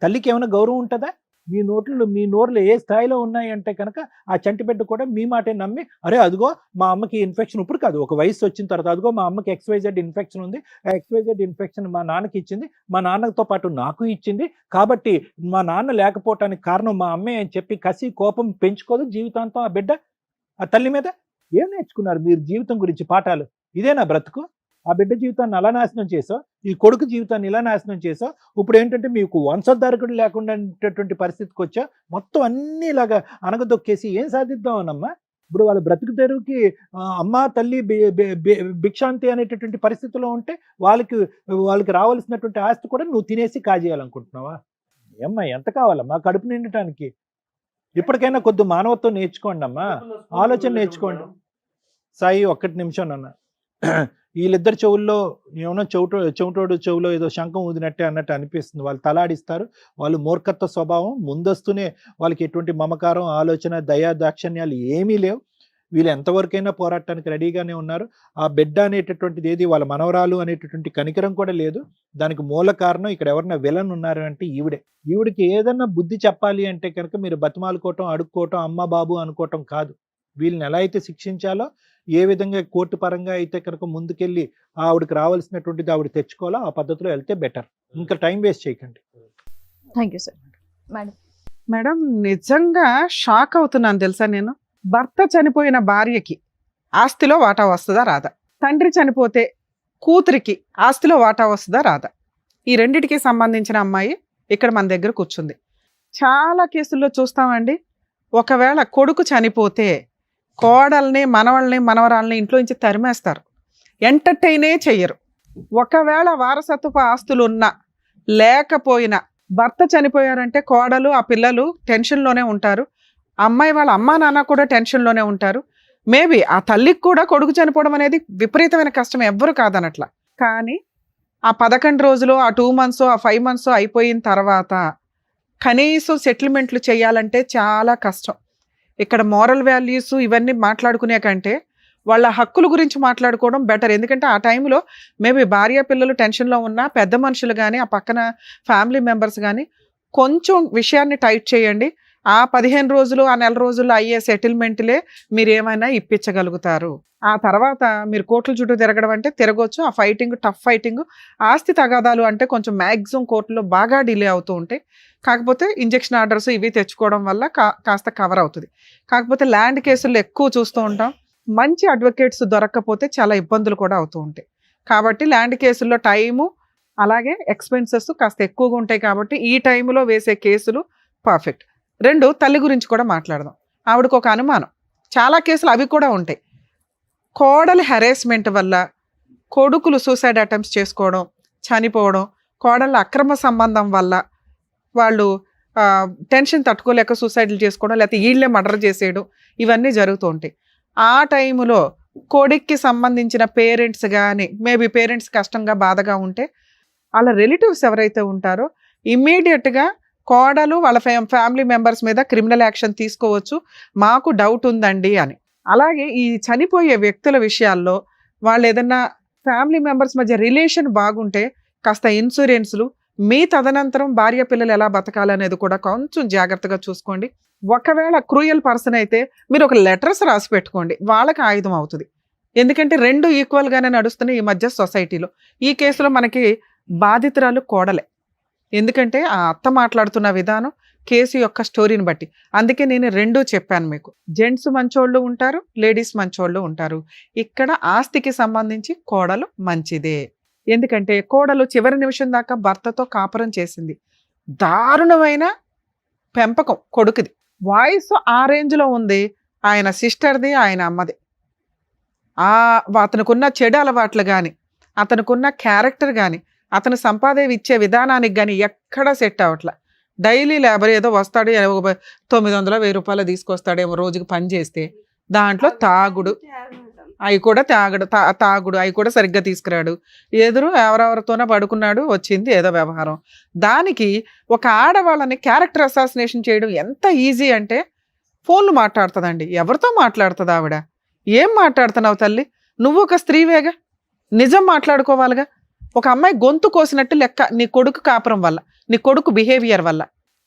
తల్లికి ఏమైనా గౌరవం ఉంటుందా? మీ నోర్లు ఏ స్థాయిలో ఉన్నాయంటే కనుక ఆ చంటి బిడ్డ కూడా మీ మాటే నమ్మి, అరే అదిగో మా అమ్మకి ఇన్ఫెక్షన్, ఇప్పుడు కాదు ఒక వయసు వచ్చిన తర్వాత, అదిగో మా అమ్మకి XYZ ఇన్ఫెక్షన్ ఉంది, ఆ XYZ ఇన్ఫెక్షన్ మా నాన్నకి ఇచ్చింది, మా నాన్నతో పాటు నాకు ఇచ్చింది, కాబట్టి మా నాన్న లేకపోవటానికి కారణం మా అమ్మే అని చెప్పి కసి కోపం పెంచుకోదు జీవితాంతం ఆ బిడ్డ ఆ తల్లి మీద. ఏం నేర్చుకున్నారు మీరు జీవితం గురించి పాఠాలు? ఇదేనా బ్రతుకు? ఆ బిడ్డ జీవితాన్ని అలా నాశనం చేసావు, ఈ కొడుకు జీవితాన్ని ఇలా నాశనం చేసావు. ఇప్పుడు ఏంటంటే మీకు వంశోద్ధారకుడు లేకుండా పరిస్థితికి వచ్చా, మొత్తం అన్నీ ఇలాగా అనగదొక్కేసి ఏం సాధిద్దాం అనమ్మా? ఇప్పుడు వాళ్ళ బ్రతుకు తెరువుకి అమ్మ తల్లి భిక్షాంతి అనేటటువంటి పరిస్థితిలో ఉంటే వాళ్ళకి రావాల్సినటువంటి ఆస్తి కూడా నువ్వు తినేసి కాజేయాలనుకుంటున్నావా? ఏమ్మా ఎంత కావాలమ్మా కడుపు నిండటానికి? ఇప్పటికైనా కొద్ది మానవత్వం నేర్చుకోండి అమ్మా, ఆలోచన నేర్చుకోండి. సాయి ఒక్కటి నిమిషం అన్న, వీళ్ళిద్దరు చెవుల్లో ఏమన్నా చెవిటోడు చెవులో ఏదో శంఖం ఊదినట్టే అన్నట్టు అనిపిస్తుంది. వాళ్ళు తలాడిస్తారు, వాళ్ళు మూర్ఖత్వ స్వభావం, ముందస్తునే వాళ్ళకి ఎటువంటి మమకారం, ఆలోచన, దయా దాక్షణ్యాలు ఏమీ లేవు. వీళ్ళు ఎంతవరకైనా పోరాటానికి రెడీగానే ఉన్నారు. ఆ బిడ్డ అనేటటువంటిది ఏది, వాళ్ళ మనవరాలు అనేటటువంటి కనికరం కూడా లేదు. దానికి మూల కారణం ఇక్కడ ఎవరైనా విలన్ ఉన్నారు అంటే ఈవిడికి ఏదన్నా బుద్ధి చెప్పాలి అంటే కనుక మీరు బతిమాలుకోవటం, అడుక్కోవటం, అమ్మ బాబు అనుకోవటం కాదు. వీళ్ళని ఎలా అయితే శిక్షించాలో, ఏ విధంగా కోర్టు పరంగా అయితే కనుక ముందుకెళ్ళి ఆవిడకి రావాల్సినటువంటిది ఆవిడ తెచ్చుకోవాలో ఆ పద్ధతిలో వెళ్తే బెటర్. ఇంకా టైం వేస్ట్ చేయకండి.
Thank you sir. Madam,
madam నిజంగా షాక్ అవుతున్నాను తెలుసా నేను. భర్త చనిపోయిన భార్యకి ఆస్తిలో వాటా వస్తుందా రాదా? తండ్రి చనిపోతే కూతురికి ఆస్తిలో వాటా వస్తుందా రాదా? ఈ రెండిటికి సంబంధించిన అమ్మాయి ఇక్కడ మన దగ్గర కూర్చుంది. చాలా కేసుల్లో చూస్తామండి, ఒకవేళ కొడుకు చనిపోతే కోడల్ని, మనవల్ని, మనవరాల్ని ఇంట్లో నుంచి తరిమేస్తారు, ఎంటర్టైనే చెయ్యరు. ఒకవేళ వారసత్వపు ఆస్తులు ఉన్నా లేకపోయినా భర్త చనిపోయారంటే కోడలు, ఆ పిల్లలు టెన్షన్లోనే ఉంటారు. అమ్మాయి వాళ్ళ అమ్మా నాన్న కూడా టెన్షన్లోనే ఉంటారు. మేబీ ఆ తల్లికి కూడా కొడుకు చనిపోవడం అనేది విపరీతమైన కష్టం, ఎవ్వరు కాదనట్లా. కానీ ఆ 11 రోజులు, ఆ 2 months, ఆ 5 months అయిపోయిన తర్వాత కనీసం సెటిల్మెంట్లు చేయాలంటే చాలా కష్టం. ఇక్కడ మోరల్ వాల్యూస్ ఇవన్నీ మాట్లాడుకునే కంటే వాళ్ళ హక్కుల గురించి మాట్లాడుకోవడం బెటర్. ఎందుకంటే ఆ టైంలో మేబీ భార్య పిల్లలు టెన్షన్లో ఉన్న పెద్ద మనుషులు కానీ, ఆ పక్కన ఫ్యామిలీ మెంబర్స్ కానీ కొంచెం విషయాన్ని టైట్ చేయండి. ఆ 15 రోజులు, ఆ నెల రోజుల్లో అయ్యే సెటిల్మెంట్లే మీరు ఏమైనా ఇప్పించగలుగుతారు. ఆ తర్వాత మీరు కోర్టుల చుట్టూ తిరగడం అంటే తిరగొచ్చు. ఆ ఫైటింగ్, టఫ్ ఫైటింగ్, ఆస్తి తగాదాలు అంటే కొంచెం మ్యాక్సిమం కోర్టులో బాగా డిలే అవుతూ ఉంటాయి. కాకపోతే ఇంజెక్షన్ ఆర్డర్స్ ఇవి తెచ్చుకోవడం వల్ల కాస్త కవర్ అవుతుంది. కాకపోతే ల్యాండ్ కేసుల్లో ఎక్కువ చూస్తూ ఉంటాం. మంచి అడ్వకేట్స్ దొరక్కపోతే చాలా ఇబ్బందులు కూడా అవుతూ ఉంటాయి. కాబట్టి ల్యాండ్ కేసుల్లో టైము అలాగే ఎక్స్పెన్సెస్ కాస్త ఎక్కువగా ఉంటాయి. కాబట్టి ఈ టైంలో వేసే కేసులు పర్ఫెక్ట్. 2, తల్లి గురించి కూడా మాట్లాడదాం. ఆవిడకు ఒక అనుమానం, చాలా కేసులు అవి కూడా ఉంటాయి. కోడలి హెరాస్మెంట్ వల్ల కొడుకులు సూసైడ్ అటెంప్ట్స్ చేసుకోవడం, చనిపోవడం, కోడళ్ళ అక్రమ సంబంధం వల్ల వాళ్ళు టెన్షన్ తట్టుకోలేక సూసైడ్లు చేసుకోవడం, లేకపోతే వీళ్ళే మర్డర్ చేసేయడం, ఇవన్నీ జరుగుతూ ఉంటాయి. ఆ టైంలో కొడుక్కి సంబంధించిన పేరెంట్స్ కానీ, మేబీ పేరెంట్స్ కష్టంగా బాధగా ఉంటే వాళ్ళ రిలేటివ్స్ ఎవరైతే ఉంటారో ఇమ్మీడియట్గా కోడలు వాళ్ళ ఫ్యామిలీ మెంబర్స్ మీద క్రిమినల్ యాక్షన్ తీసుకోవచ్చు, మాకు డౌట్ ఉందండి అని. అలాగే ఈ చనిపోయే వ్యక్తుల విషయాల్లో వాళ్ళు ఏదన్నా ఫ్యామిలీ మెంబర్స్ మధ్య రిలేషన్ బాగుంటే కాస్త ఇన్సూరెన్స్లు, మీ తదనంతరం భార్య పిల్లలు ఎలా బతకాలనేది కూడా కొంచెం జాగ్రత్తగా చూసుకోండి. ఒకవేళ క్రూయల్ పర్సన్ అయితే మీరు ఒక లెటర్స్ రాసి పెట్టుకోండి, వాళ్ళకి ఆయుధం అవుతుంది. ఎందుకంటే 2 ఈక్వల్గానే నడుస్తున్నాయి ఈ మధ్య సొసైటీలో. ఈ కేసులో మనకి బాధితురాలు కోడలే, ఎందుకంటే ఆ అత్త మాట్లాడుతున్న విధానం కేసు యొక్క స్టోరీని బట్టి. అందుకే నేను 2 చెప్పాను మీకు. జెంట్స్ మంచోళ్ళు ఉంటారు, లేడీస్ మంచోళ్ళు ఉంటారు. ఇక్కడ ఆస్తికి సంబంధించి కోడలు మంచిదే. ఎందుకంటే కోడలు చివరి నిమిషం దాకా భర్తతో కాపురం చేసింది. దారుణమైన పెంపకం కొడుకుది. వాయిస్ ఆ రేంజ్లో ఉంది, ఆయన సిస్టర్ది, ఆయన అమ్మది. అతనుకున్న చెడు అలవాట్లు కానీ, అతనుకున్న క్యారెక్టర్ కానీ, అతను సంపాదన ఇచ్చే విధానానికి కానీ ఎక్కడ సెట్ అవ్వట్ల. డైలీ లేబర్ ఏదో వస్తాడు, 900-1000 రూపాయలు తీసుకొస్తాడేమో రోజుకి పని చేస్తే. దాంట్లో తాగుడు, అవి కూడా తాగుడు అవి కూడా సరిగ్గా తీసుకురాడు. ఎదురు ఎవరెవరితోనో పడుకున్నాడు, వచ్చింది ఏదో వ్యవహారం. దానికి ఒక ఆడవాళ్ళని క్యారెక్టర్ అసాసినేషన్ చేయడం ఎంత ఈజీ అంటే, ఫోన్లు మాట్లాడుతుందండి. ఎవరితో మాట్లాడుతుంది ఆవిడ? ఏం మాట్లాడుతున్నావు తల్లి? నువ్వు ఒక స్త్రీవేగా, నిజం మాట్లాడుకోవాలిగా. ఒక అమ్మాయి గొంతు కోసినట్టు లెక్క నీ కొడుకు కాపురం వల్ల, నీ కొడుకు బిహేవియర్ వల్ల.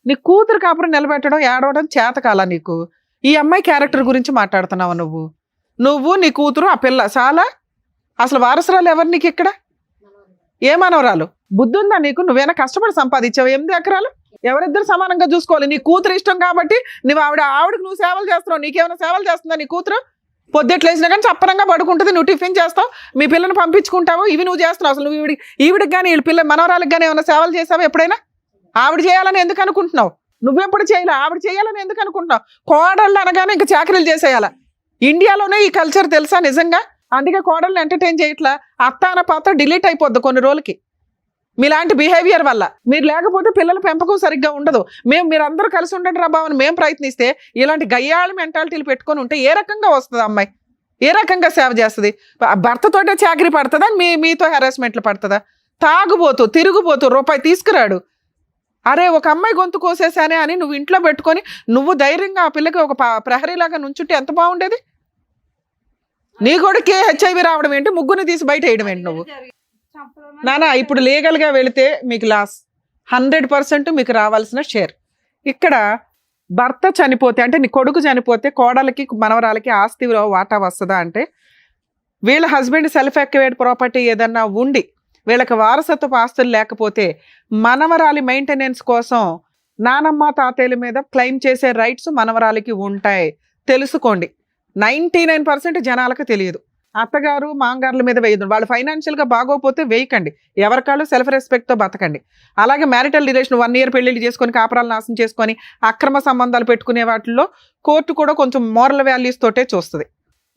నీ కూతురు కాపురం నిలబెట్టడం, ఏడవడం చేతకాల నీకు? ఈ అమ్మాయి క్యారెక్టర్ గురించి మాట్లాడుతున్నావు నువ్వు నీ కూతురు, ఆ పిల్ల చాలా. అసలు వారసురాలు ఎవరు నీకు ఇక్కడ? ఏ మనవరాలు? బుద్ధి ఉందా నీకు? నువ్వేనా కష్టపడి సంపాదించావు 8 ఎకరాలు? ఎవరిద్దరు సమానంగా చూసుకోవాలి. నీ కూతురు ఇష్టం కాబట్టి నువ్వు ఆవిడకి నువ్వు సేవలు చేస్తున్నావు. నీకేమైనా సేవలు చేస్తుందా నీ కూతురు? పొద్దుట్లేసినా కానీ చప్పరంగా పడుకుంటుంది, నువ్వు టిఫిన్ చేస్తావు, మీ పిల్లని పంపించుకుంటావు, ఇవి నువ్వు చేస్తున్నావు. అసలు నువ్వు ఈవిడికి కానీ వీళ్ళ పిల్ల మనవరాలకు కానీ ఏమైనా సేవలు చేసావు ఎప్పుడైనా? ఆవిడ చేయాలని ఎందుకు అనుకుంటున్నావు? నువ్వెప్పుడు చేయాలి, ఆవిడ చేయాలని ఎందుకు అనుకుంటున్నావు? కోడళ్ళు అనగానే ఇంకా చాకరీలు చేసేయాల. ఇండియాలోనే ఈ కల్చర్ తెలుసా నిజంగా? అందుకే కోడళ్ళని ఎంటర్టైన్ చేయట్లా. అత్త అన్న పాత్ర డిలీట్ అయిపోద్ది కొన్ని రోజులకి మీలాంటి బిహేవియర్ వల్ల. మీరు లేకపోతే పిల్లల పెంపకం సరిగ్గా ఉండదు. మీరందరూ కలిసి ఉండండి రా బావని మేము ప్రయత్నిస్తే, ఇలాంటి గయ్యాళి మెంటాలిటీలు పెట్టుకొని ఉంటే ఏ రకంగా వస్తుంది అమ్మాయి? ఏ రకంగా సేవ చేస్తుంది? భర్తతోటే చాకరీ పడుతుందా? మీతో హెరాస్మెంట్లు పడుతుందా? తాగుబోతూ తిరుగుబోతూ రూపాయి తీసుకురాడు. అరే ఒక అమ్మాయి గొంతు కోసేసానే అని నువ్వు ఇంట్లో పెట్టుకొని నువ్వు ధైర్యంగా ఆ పిల్లకి ఒక ప్రహరీలాగా నుంచుంటే ఎంత బాగుండేది? నీ కొడుకే హెచ్ఐవి రావడం ఏంటి? ముగ్గురిని తీసి బయట వేయడం ఏంటి నువ్వు? నానా ఇప్పుడు లీగల్గా వెళితే మీకు లాస్, 100% మీకు రావాల్సిన షేర్. ఇక్కడ భర్త చనిపోతే అంటే నీ కొడుకు చనిపోతే కోడలకి మనవరాలకి ఆస్తిలో వాటా వస్తుందా అంటే, వీళ్ళ హస్బెండ్ సెల్ఫ్ ఎక్వేర్డ్ ప్రాపర్టీ ఏదన్నా ఉండి వీళ్ళకి వారసత్వపు ఆస్తులు లేకపోతే మనవరాలి మెయింటెనెన్స్ కోసం నానమ్మ తాతయ్యల మీద క్లెయిమ్ చేసే రైట్స్ మనవరాలికి ఉంటాయి. తెలుసుకోండి. 99% జనాలకు తెలియదు. అత్తగారు మాంగారుల మీద వేయదు. వాళ్ళు ఫైనాన్షియల్గా బాగోపోతే వేయకండి. ఎవరికాళ్ళు సెల్ఫ్ రెస్పెక్ట్తో బతకండి. అలాగే మ్యారిటల్ రిలేషన్ 1 year పెళ్లిళ్ళు చేసుకొని కాపురాలు నాశనం చేసుకొని అక్రమ సంబంధాలు పెట్టుకునే వాటిల్లో కోర్టు కూడా కొంచెం మోరల్ వాల్యూస్ తోటే చూస్తుంది.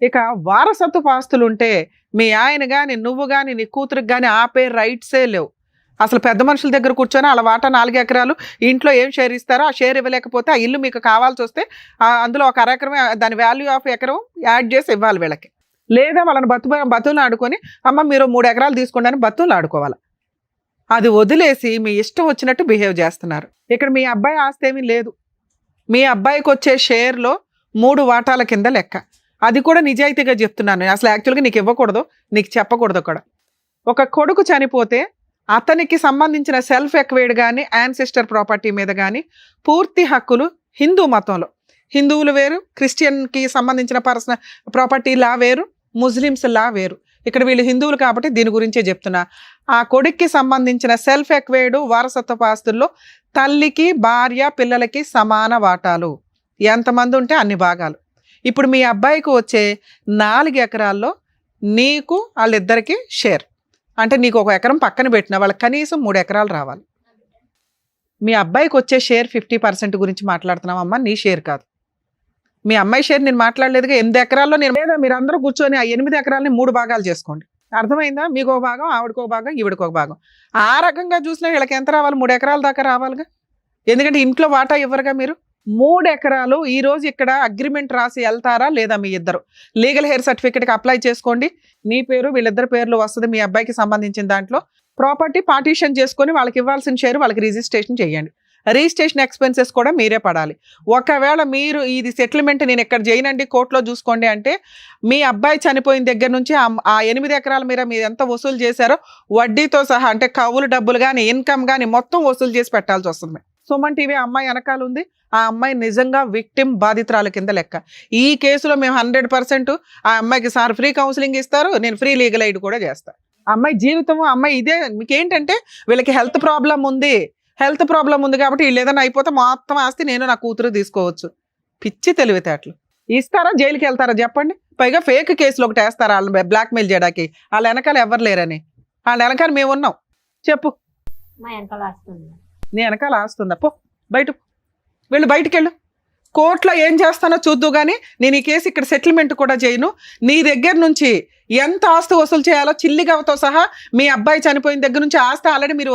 ఇక వారసత్వపు ఆస్తులు ఉంటే మీ ఆయన కానీ నువ్వు కానీ నీ కూతురికి కానీ ఆపే రైట్సే లేవు. అసలు పెద్ద మనుషుల దగ్గర కూర్చొని అలా వాటా 4 ఎకరాలు ఇంట్లో ఏం షేర్ ఇస్తారో ఆ షేర్ ఇవ్వలేకపోతే ఆ ఇల్లు మీకు కావాల్సి వస్తే అందులో 1 ఎకరం దాని వాల్యూ ఆఫ్ ఎకరం యాడ్ చేసి ఇవ్వాలి వీళ్ళకి. లేదా వాళ్ళని బతులు ఆడుకొని అమ్మ మీరు 3 ఎకరాలు తీసుకోండి అని బతులు ఆడుకోవాలి. అది వదిలేసి మీ ఇష్టం వచ్చినట్టు బిహేవ్ చేస్తున్నారు. ఇక్కడ మీ అబ్బాయి ఆస్తి ఏమీ లేదు. మీ అబ్బాయికి వచ్చే షేర్లో 3 వాటాల కింద లెక్క. అది కూడా నిజాయితీగా చెప్తున్నాను. అసలు యాక్చువల్గా నీకు ఇవ్వకూడదు, నీకు చెప్పకూడదు కూడా. ఒక కొడుకు చనిపోతే అతనికి సంబంధించిన సెల్ఫ్ ఎక్వేర్డ్ కానీ యాన్సిస్టర్ ప్రాపర్టీ మీద కానీ పూర్తి హక్కులు హిందూ మతంలో, హిందువులు వేరు, క్రిస్టియన్కి సంబంధించిన పర్సనల్ ప్రాపర్టీ లా వేరు, ముస్లిమ్స్ లా వేరు. ఇక్కడ వీళ్ళు హిందువులు కాబట్టి దీని గురించే చెప్తున్నా. ఆ కొడుక్కి సంబంధించిన సెల్ఫ్ ఎక్వేర్డ్ వారసత్వ ఆస్తుల్లో తల్లికి భార్య పిల్లలకి సమాన వాటాలు, ఎంతమంది ఉంటే అన్ని భాగాలు. ఇప్పుడు మీ అబ్బాయికి వచ్చే 4 ఎకరాల్లో నీకు వాళ్ళిద్దరికి షేర్. అంటే నీకు 1 ఎకరం పక్కన పెట్టినా వాళ్ళకి కనీసం 3 ఎకరాలు రావాలి. మీ అబ్బాయికి వచ్చే షేర్ 50% గురించి మాట్లాడుతున్నావమ్మా, నీ షేర్ కాదు. మీ అమ్మాయి షేర్ నేను మాట్లాడలేదుగా. 8 ఎకరాల్లో నేను లేదా మీరు అందరూ కూర్చొని ఆ 8 ఎకరాలని 3 భాగాలు చేసుకోండి. అర్థమైందా? మీకు 1 భాగం, ఆవిడకు 1 భాగం, ఈవిడకు 1 భాగం. ఆ రకంగా చూసినా వీళ్ళకి ఎంత రావాలి? 3 ఎకరాల దాకా రావాలిగా. ఎందుకంటే ఇంట్లో వాటా ఇవ్వరుగా మీరు. 3 ఎకరాలు ఈ రోజు ఇక్కడ అగ్రిమెంట్ రాసి వెళ్తారా లేదా? మీ ఇద్దరు లీగల్ హెయిర్ సర్టిఫికేట్కి అప్లై చేసుకోండి. నీ పేరు వీళ్ళిద్దరు పేర్లు వస్తుంది. మీ అబ్బాయికి సంబంధించిన దాంట్లో ప్రాపర్టీ పార్టీషన్ చేసుకొని వాళ్ళకి ఇవ్వాల్సిన షేర్ వాళ్ళకి రిజిస్ట్రేషన్ చేయండి. రిజిస్ట్రేషన్ ఎక్స్పెన్సెస్ కూడా మీరే పడాలి. ఒకవేళ మీరు ఇది సెటిల్మెంట్ నేను ఇక్కడ చేయనండి కోర్టులో చూసుకోండి అంటే మీ అబ్బాయి చనిపోయిన దగ్గర నుంచి ఆ 8 ఎకరాల మీద మీరు ఎంత వసూలు చేశారో వడ్డీతో సహా, అంటే కవులు డబ్బులు కానీ ఇన్కమ్ కానీ మొత్తం వసూలు చేసి పెట్టాల్సి వస్తుంది. సుమన్ టీవీ అమ్మాయి వెనకాల ఉంది. ఆ అమ్మాయి నిజంగా విక్టిమ్, బాధితురాల కింద లెక్క. ఈ కేసులో మేము 100% ఆ అమ్మాయికి సార్ ఫ్రీ కౌన్సిలింగ్ ఇస్తారు, నేను ఫ్రీ లీగల్ ఎయిడ్ కూడా చేస్తాను. అమ్మాయి జీవితము అమ్మాయి ఇదే. మీకేంటంటే వీళ్ళకి హెల్త్ ప్రాబ్లం ఉంది కాబట్టి వీళ్ళు ఏదైనా అయిపోతే మొత్తం ఆస్తి నేను నా కూతురు తీసుకోవచ్చు. పిచ్చి తెలివితేటలు. ఇస్తారా? జైలుకి వెళ్తారా చెప్పండి? పైగా ఫేక్ కేసులు ఒకటి వేస్తారా వాళ్ళని బ్లాక్మెయిల్ చేయడానికి? వాళ్ళ వెనకాల ఎవరు లేరని. వాళ్ళ వెనకాల మేము ఉన్నాం. చెప్పు.
మా వెనకాల వస్తుంది.
నీ వెనకాల ఆస్తుందా? పో బయట, వీళ్ళు బయటికి వెళ్ళు. కోర్టులో ఏం చేస్తానో చూద్దు కానీ నేను ఈ కేసు ఇక్కడ సెటిల్మెంట్ కూడా చేయను. నీ దగ్గర నుంచి ఎంత ఆస్తి వసూలు చేయాలో చిల్లిగవతో సహా మీ అబ్బాయి చనిపోయిన దగ్గర నుంచి ఆస్తి ఆల్రెడీ మీరు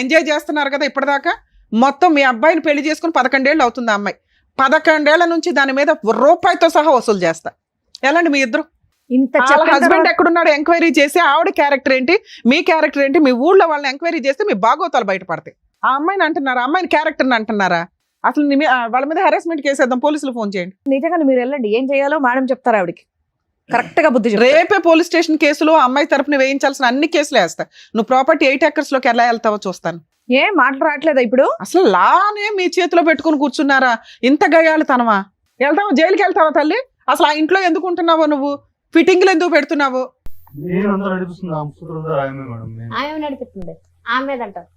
ఎంజాయ్ చేస్తున్నారు కదా ఇప్పటిదాకా. మొత్తం మీ అబ్బాయిని పెళ్లి చేసుకుని 11 ఏళ్ళు అవుతుంది. ఆ అమ్మాయి 11 ఏళ్ల నుంచి దాని మీద రూపాయితో సహా వసూలు చేస్తా. ఎలాంటి మీ ఇద్దరు? హస్బెండ్ ఎక్కడున్నాడు ఎంక్వైరీ చేసి ఆవిడ క్యారెక్టర్ ఏంటి, మీ క్యారెక్టర్ ఏంటి, మీ ఊళ్ళో వాళ్ళని ఎంక్వైరీ చేస్తే మీ బాగోతాలు బయటపడతాయి. ఆ అమ్మాయిని అంటున్నారా? అమ్మాయిని క్యారెక్టర్ని అంటున్నారా? అసలు వాళ్ళ మీద హెరాస్మెంట్ కేసు వేద్దాం, పోలీసులు ఫోన్ చేయండి.
నిజంగా మీరు వెళ్ళండి, ఏం చేయాలో మేడం చెప్తారు ఆవిడకి. కరెక్ట్ గా బుద్ధి
రేపే పోలీస్ స్టేషన్ కేసులో అమ్మాయి తరపున వేయించాల్సిన అన్ని కేసులు వేస్తా. నువ్వు ప్రాపర్టీ 8 acres లోకి ఎలా వెళ్తావో చూస్తాను.
ఏం మాటలు రావట్లేదా ఇప్పుడు?
అసలు లానే మీ చేతిలో పెట్టుకుని కూర్చున్నారా? ఇంత గయాళితనమా? వెళ్తావా? జైలుకి వెళ్తావా తల్లి? అసలు ఆ ఇంట్లో ఎందుకు ఉంటున్నావో నువ్వు? ఫిట్టింగ్లు ఎందుకు పెడుతున్నావు?
ఆమె నడిపిస్తుంది. ఆమె అంటారు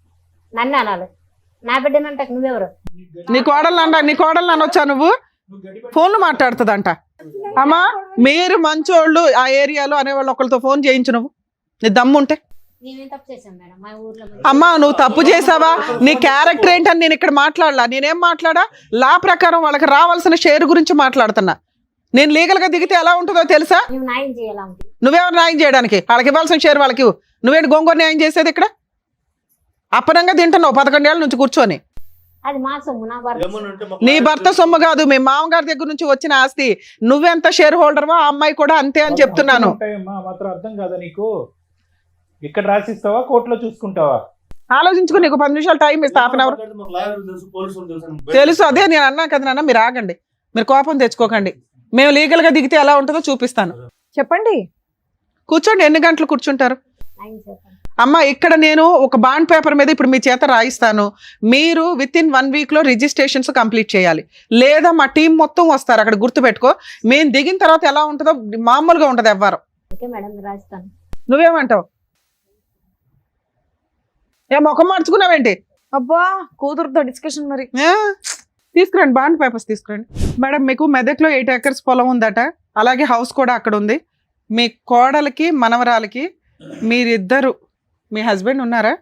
నన్ను అనాలి, నా బిడ్డనంట. నువ్వెవరు?
నీ కోడలు అనొచ్చా నువ్వు? ఫోన్లు మాట్లాడుతుందంట. అమ్మా మీరు మంచోళ్ళు ఆ ఏరియాలో అనేవాళ్ళు ఒకరితో ఫోన్ చేయించు. నువ్వు నీ దమ్ముంటే. అమ్మా నువ్వు తప్పు చేసావా? నీ క్యారెక్టర్ ఏంటని నేను ఇక్కడ మాట్లాడలా. నేనేం మాట్లాడా? లా ప్రకారం వాళ్ళకి రావాల్సిన షేర్ గురించి మాట్లాడుతున్నా. నేను లీగల్ గా దిగితే ఎలా ఉంటుందో తెలుసా? నువ్వెవరు న్యాయం చేయడానికి? వాళ్ళకి ఇవ్వాల్సిన షేర్ వాళ్ళకి. నువ్వేంటి గోంగూర న్యాయం చేసేది ఇక్కడ? అప్పనంగా తింటున్నావు 11 ఏళ్ళ నుంచి కూర్చొని. నీ భర్త సొమ్ము కాదు, మీ మామగారి దగ్గర నుంచి వచ్చిన ఆస్తి. నువ్వెంత షేర్ హోల్డర్వో ఆ అమ్మాయి కూడా అంతే అని చెప్తున్నాను.
అర్థం కాదా నీకు? ఇక్కడ రాసిస్తావా, కోర్టులో చూసుకుంటావా?
ఆలోచించుకుని నీకు 10 నిమిషాలు టైం ఇస్తా, హాఫ్ అన్ అవర్. తెలుసు, అదే నేను అన్నా కదా నాన్న. మీరు ఆగండి, మీరు కోపం తెచ్చుకోకండి. మేము లీగల్ గా దిగితే ఎలా ఉంటుందో చూపిస్తాను.
చెప్పండి.
కూర్చోండి. ఎన్ని గంటలు కూర్చుంటారు? అమ్మ ఇక్కడ నేను ఒక బాండ్ పేపర్ మీద ఇప్పుడు మీ చేత రాయిస్తాను, మీరు విత్ ఇన్ 1 week లో రిజిస్ట్రేషన్స్ కంప్లీట్ చేయాలి, లేదా మా టీం మొత్తం వస్తారు అక్కడ, గుర్తుపెట్టుకో. మేము దిగిన తర్వాత ఎలా ఉంటుందో మామూలుగా ఉంటుంది ఎవ్వరు.
ఓకే మేడం రాస్తాను.
నువ్వేమంటావు? ఏ ముఖం మార్చుకున్నావేంటి?
అబ్బా కూతురుతో డిస్కషన్ మరి.
ఏ? తీసుకురండి బాండ్ పేపర్స్ తీసుకురండి. మేడం మీకు మెదక్లో 8 acres పొలం ఉందట, అలాగే హౌస్ కూడా అక్కడ ఉంది. మీ కోడలికి మనవరాలకి మీరిద్దరు, మీ హస్బెండ్ ఉన్నారా?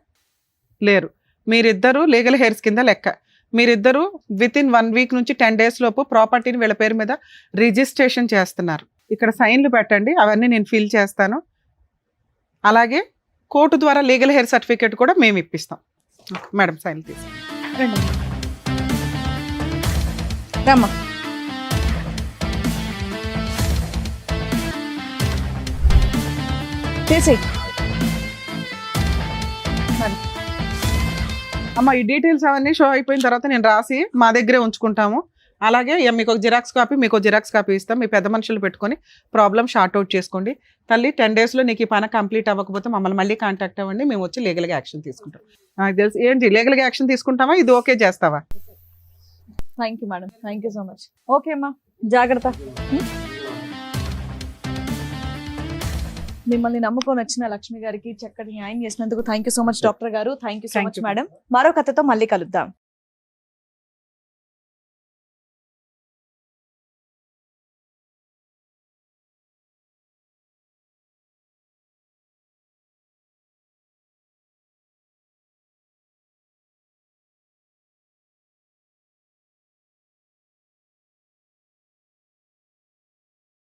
లేరు. మీరిద్దరు లీగల్ హెయిర్స్ కింద లెక్క. మీరిద్దరు విత్ ఇన్ 1 week నుంచి 10 days లోపు ప్రాపర్టీని వీళ్ళ పేరు మీద రిజిస్ట్రేషన్ చేస్తున్నారు. ఇక్కడ సైన్లు పెట్టండి, అవన్నీ నేను ఫిల్ చేస్తాను. అలాగే కోర్టు ద్వారా లీగల్ హెయిర్ సర్టిఫికేట్ కూడా మేము ఇప్పిస్తాం. మేడం సైన్లు తీసి
రమ్మా. తీసి
అమ్మ ఈ డీటెయిల్స్ అవన్నీ షో అయిపోయిన తర్వాత నేను రాసి మా దగ్గరే ఉంచుకుంటాము. అలాగే మీకు ఒక జిరాక్స్ కాపీ, మీకు ఒక జిరాక్స్ కాపీ ఇస్తాం. మీ పెద్ద మనుషులు పెట్టుకొని ప్రాబ్లం షార్ట్ అవుట్ చేసుకోండి. తల్లి 10 days లో నీకు ఈ పని కంప్లీట్ అవ్వకపోతే మమ్మల్ని మళ్ళీ కాంటాక్ట్ అవ్వండి, మేము వచ్చి లీగల్గా యాక్షన్ తీసుకుంటాం. నాకు తెలుసు ఏంటి లీగల్గా యాక్షన్ తీసుకుంటావా, ఇది ఓకే చేస్తావా?
Thank you madam, thank you so much. Okay అమ్మా, జాగ్రత్త. మిమ్మల్ని నమ్ముకొని వచ్చిన లక్ష్మి గారికి చక్కటి న్యాయం చేసినందుకు thank you so much doctor గారు. Thank you so
Thank
much
you.
Madam. మరో కథతో మళ్ళీ కలుద్దాం.